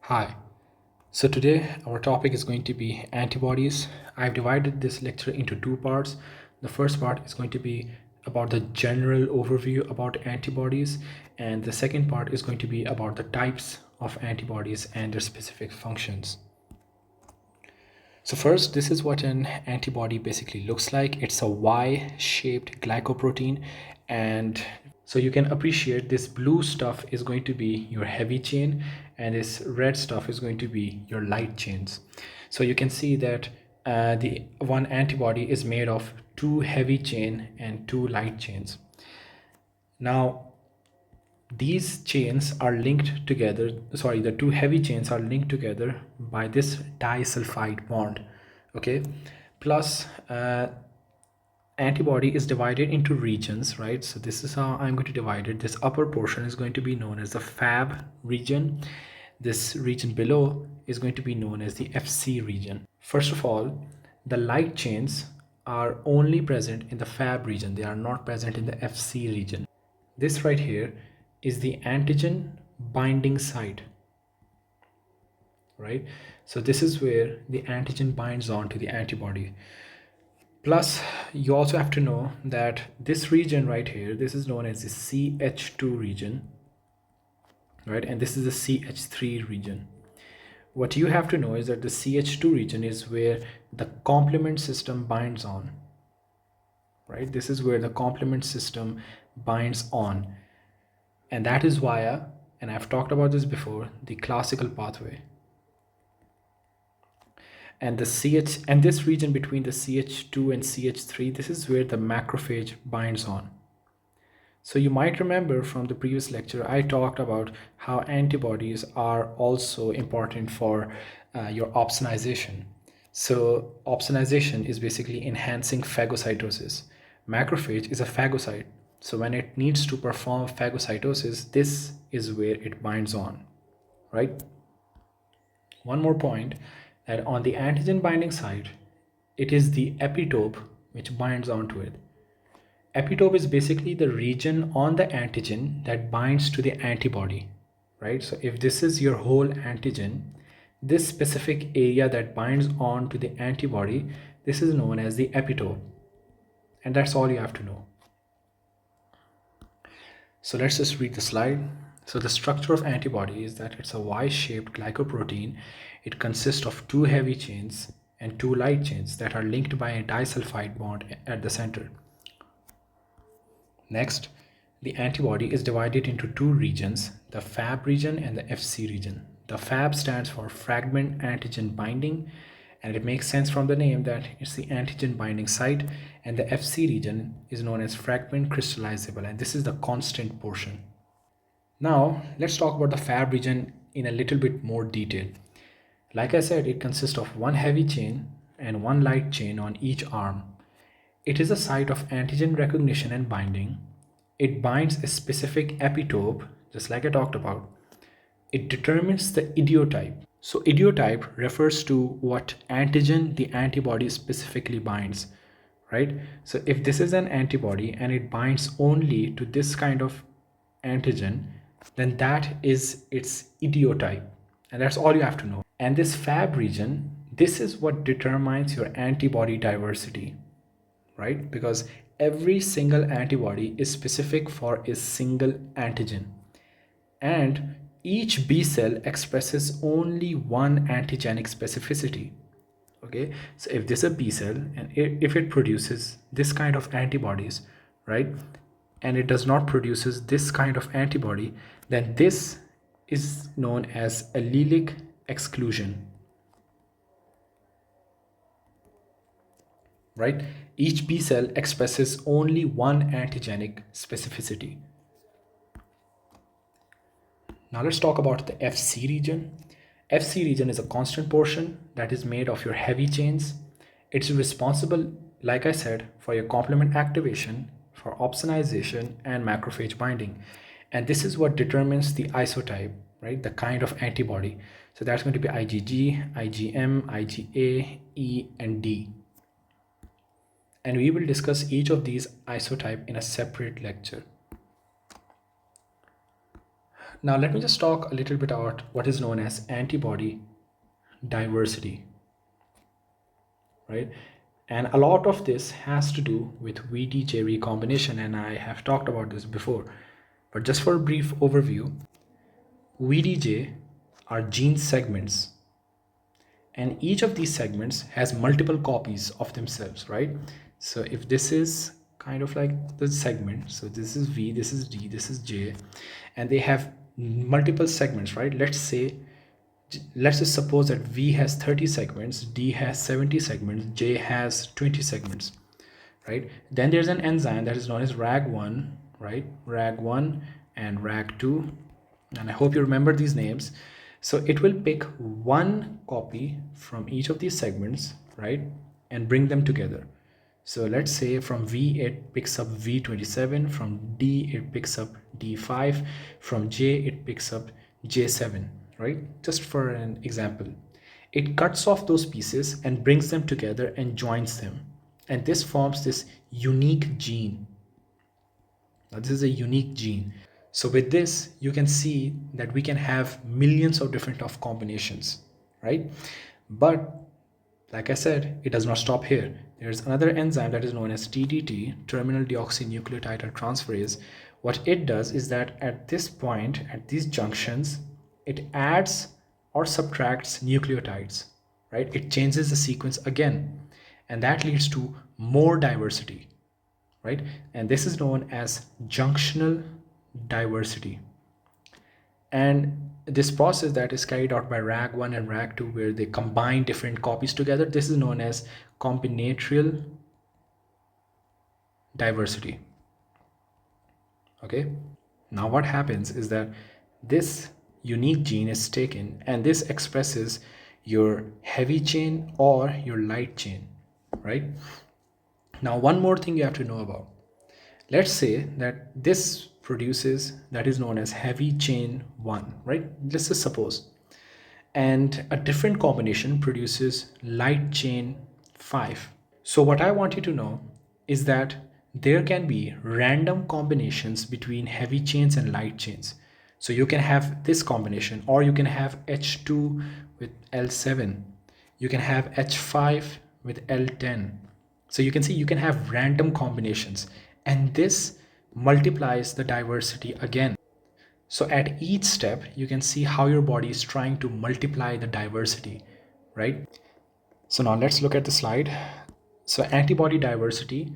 Hi. So today our topic is going to be antibodies. I've divided this lecture into two parts. The first part is going to be about the general overview about antibodies, and the second part is going to be about the types of antibodies and their specific functions. So first, this is what an antibody basically looks like. It's a Y-shaped glycoprotein, and so you can appreciate this blue stuff is going to be your heavy chain and this red stuff is going to be your light chains. So you can see that the one antibody is made of two heavy chain and two light chains. Now these chains are linked together, the two heavy chains are linked together by this disulfide bond. Okay, plus antibody is divided into regions, right? So this is how I'm going to divide it. This upper portion is going to be known as the Fab region. This region below is going to be known as the FC region. First of all, the light chains are only present in the Fab region. They are not present in the FC region. This right here is the antigen binding site, right? So this is where the antigen binds on to the antibody. Plus, you also have to know that this region right here, this is known as the CH2 region, right? And this is the CH3 region. What you have to know is that the CH2 region is where the complement system binds on, right? This is where the complement system binds on. And that is via, and I've talked about this before, the classical pathway. And this region between the CH2 and CH3, this is where the macrophage binds on. So you might remember from the previous lecture, I talked about how antibodies are also important for your opsonization. So opsonization is basically enhancing phagocytosis. Macrophage is a phagocyte. So when it needs to perform phagocytosis, this is where it binds on, right? One more point, that on the antigen binding site, it is the epitope which binds onto it. Epitope is basically the region on the antigen that binds to the antibody, right? So if this is your whole antigen, this specific area that binds on to the antibody, this is known as the epitope. And that's all you have to know. So let's just read the slide. So the structure of antibody is that it's a Y-shaped glycoprotein. It consists of two heavy chains and two light chains that are linked by a disulfide bond at the center. Next, the antibody is divided into two regions, the Fab region and the FC region. The Fab stands for fragment antigen binding, and it makes sense from the name that it's the antigen binding site, and the FC region is known as fragment crystallizable, and this is the constant portion. Now, let's talk about the Fab region in a little bit more detail. Like I said, it consists of one heavy chain and one light chain on each arm. It is a site of antigen recognition and binding. It binds a specific epitope, just like I talked about. It determines the idiotype. So idiotype refers to what antigen the antibody specifically binds, right? So if this is an antibody and it binds only to this kind of antigen, then that is its idiotype. And that's all you have to know. And this Fab region, this is what determines your antibody diversity, right? Because every single antibody is specific for a single antigen. And each B cell expresses only one antigenic specificity. Okay, so if this is a B cell and if it produces this kind of antibodies, right, and it does not produces this kind of antibody, then this is known as allelic exclusion, right? Each B cell expresses only one antigenic specificity. Now let's talk about the FC region. FC region is a constant portion that is made of your heavy chains. It's responsible, like I said, for your complement activation, for opsonization, and macrophage binding. And this is what determines the isotype, right? The kind of antibody. So that's going to be IgG, IgM, IgA, E, and D. And we will discuss each of these isotype in a separate lecture. Now let me just talk a little bit about what is known as antibody diversity, right? And a lot of this has to do with VDJ recombination, and I have talked about this before. But just for a brief overview, VDJ are gene segments, and each of these segments has multiple copies of themselves, right? So if this is kind of like the segment, so this is V, this is D, this is J, and they have multiple segments, right? Let's just suppose that V has 30 segments, D has 70 segments, J has 20 segments, right? Then there's an enzyme that is known as RAG1, right? RAG1 and RAG2, and I hope you remember these names. So it will pick one copy from each of these segments, right, and bring them together. So let's say from V it picks up V27, from D it picks up D5, from J it picks up J7, right? Just for an example. It cuts off those pieces and brings them together and joins them. And this forms this unique gene. Now this is a unique gene. So with this, you can see that we can have millions of different of combinations, right? But like I said, it does not stop here. There's another enzyme that is known as TDT, terminal deoxynucleotide transferase. What it does is that at this point, at these junctions, it adds or subtracts nucleotides, right? It changes the sequence again, and that leads to more diversity, right? And this is known as junctional diversity. And this process that is carried out by RAG1 and RAG2, where they combine different copies together, this is known as combinatorial diversity. Okay, now what happens is that this unique gene is taken and this expresses your heavy chain or your light chain, right? Now one more thing you have to know about. Let's say that this produces, that is known as heavy chain 1, right? Let's just suppose. And a different combination produces light chain 5. So what I want you to know is that there can be random combinations between heavy chains and light chains. So you can have this combination, or you can have H2 with L7. You can have H5 with L10. So you can see you can have random combinations, and this multiplies the diversity again. So at each step, you can see how your body is trying to multiply the diversity, right? So now let's look at the slide. So antibody diversity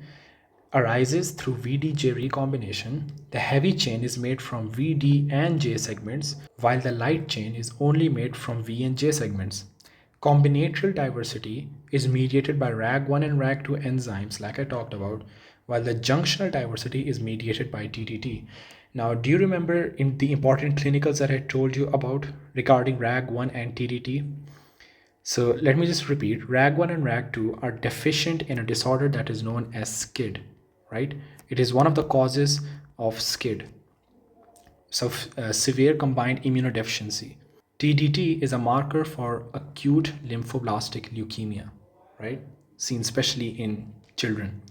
arises through VD-J recombination. The heavy chain is made from VD and J segments, while the light chain is only made from V and J segments. Combinatorial diversity is mediated by RAG1 and RAG2 enzymes, like I talked about, while the junctional diversity is mediated by TDT. Now, do you remember in the important clinicals that I told you about regarding RAG1 and TDT? So let me just repeat, RAG1 and RAG2 are deficient in a disorder that is known as SCID, right? It is one of the causes of SCID, so severe combined immunodeficiency. TDT is a marker for acute lymphoblastic leukemia, right? Seen especially in children.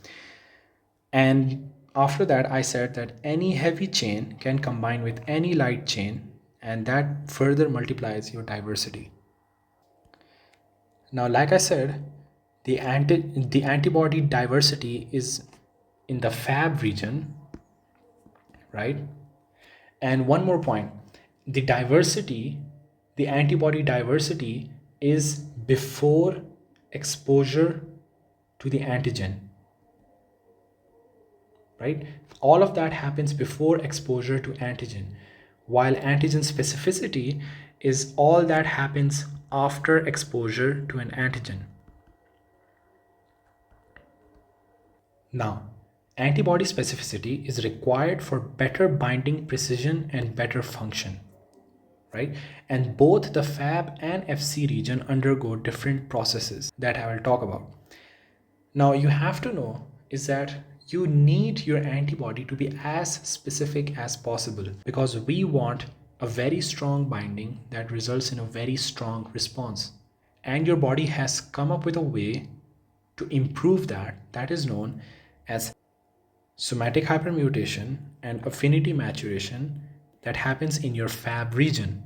And after that, I said that any heavy chain can combine with any light chain, and that further multiplies your diversity. Now, like I said, the antibody diversity is in the Fab region, right? And one more point, the diversity, the antibody diversity is before exposure to the antigen, right? All of that happens before exposure to antigen, while antigen specificity is all that happens after exposure to an antigen. Now, antibody specificity is required for better binding precision and better function, right? And both the Fab and FC region undergo different processes that I will talk about. Now, you have to know is that you need your antibody to be as specific as possible, because we want a very strong binding that results in a very strong response. And your body has come up with a way to improve that, that is known as somatic hypermutation and affinity maturation, that happens in your Fab region,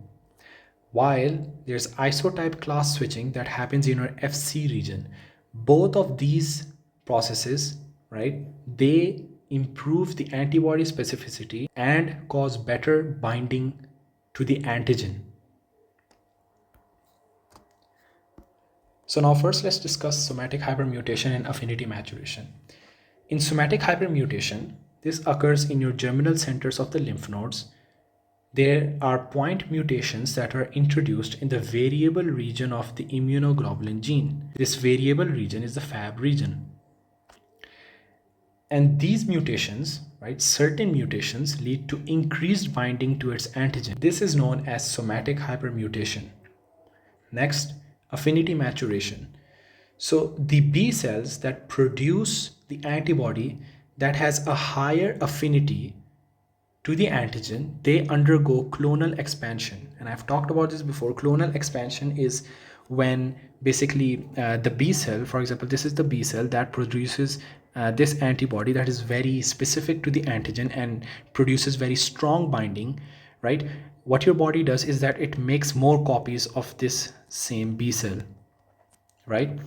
while there's isotype class switching that happens in your FC region. Both of these processes, right, they improve the antibody specificity and cause better binding to the antigen. So now first let's discuss somatic hypermutation and affinity maturation. In somatic hypermutation, this occurs in your germinal centers of the lymph nodes. There are point mutations that are introduced in the variable region of the immunoglobulin gene. This variable region is the Fab region. And these mutations, right, certain mutations lead to increased binding to its antigen. This is known as somatic hypermutation. Next, affinity maturation. So the B cells that produce the antibody that has a higher affinity to the antigen, they undergo clonal expansion. And I've talked about this before. Clonal expansion is when basically the B cell, for example, this is the B cell that produces this antibody that is very specific to the antigen and produces very strong binding, right? What your body does is that it makes more copies of this same B cell, right?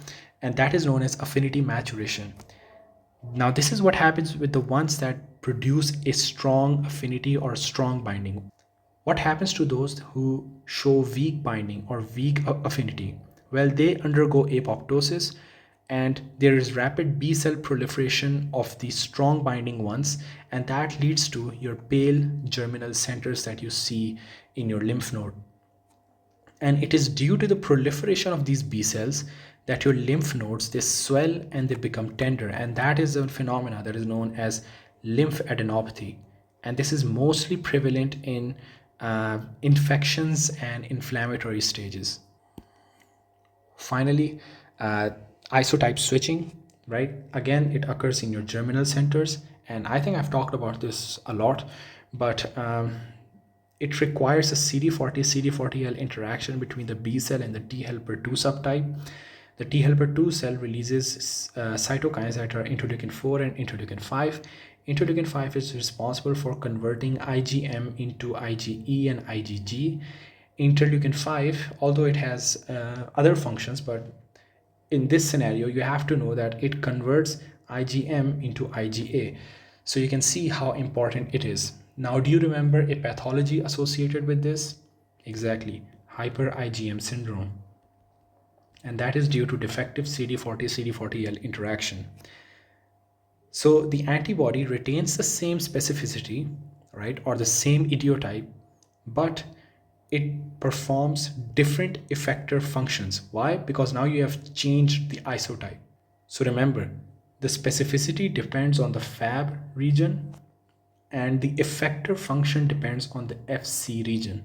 And that is known as affinity maturation. Now, this is what happens with the ones that produce a strong affinity or strong binding. What happens to those who show weak binding or weak affinity? Well, they undergo apoptosis and there is rapid B cell proliferation of the strong binding ones, and that leads to your pale germinal centers that you see in your lymph node. And it is due to the proliferation of these B cells that your lymph nodes, they swell and they become tender, and that is a phenomena that is known as lymphadenopathy. And this is mostly prevalent in infections and inflammatory stages. Finally, isotype switching, right? Again, it occurs in your germinal centers, and I think I've talked about this a lot, but it requires a CD40-CD40L interaction between the B cell and the T helper 2 subtype. The T helper 2 cell releases cytokines that are interleukin 4 and interleukin 5. Interleukin 5 is responsible for converting IgM into IgE and IgG. Interleukin 5, although it has other functions, but in this scenario, you have to know that it converts IgM into IgA. So you can see how important it is. Now, do you remember a pathology associated with this? Exactly, hyper IgM syndrome. And that is due to defective CD40-CD40L interaction. So the antibody retains the same specificity, right, or the same idiotype, but it performs different effector functions. Why? Because now you have changed the isotype. So remember, the specificity depends on the Fab region and the effector function depends on the FC region.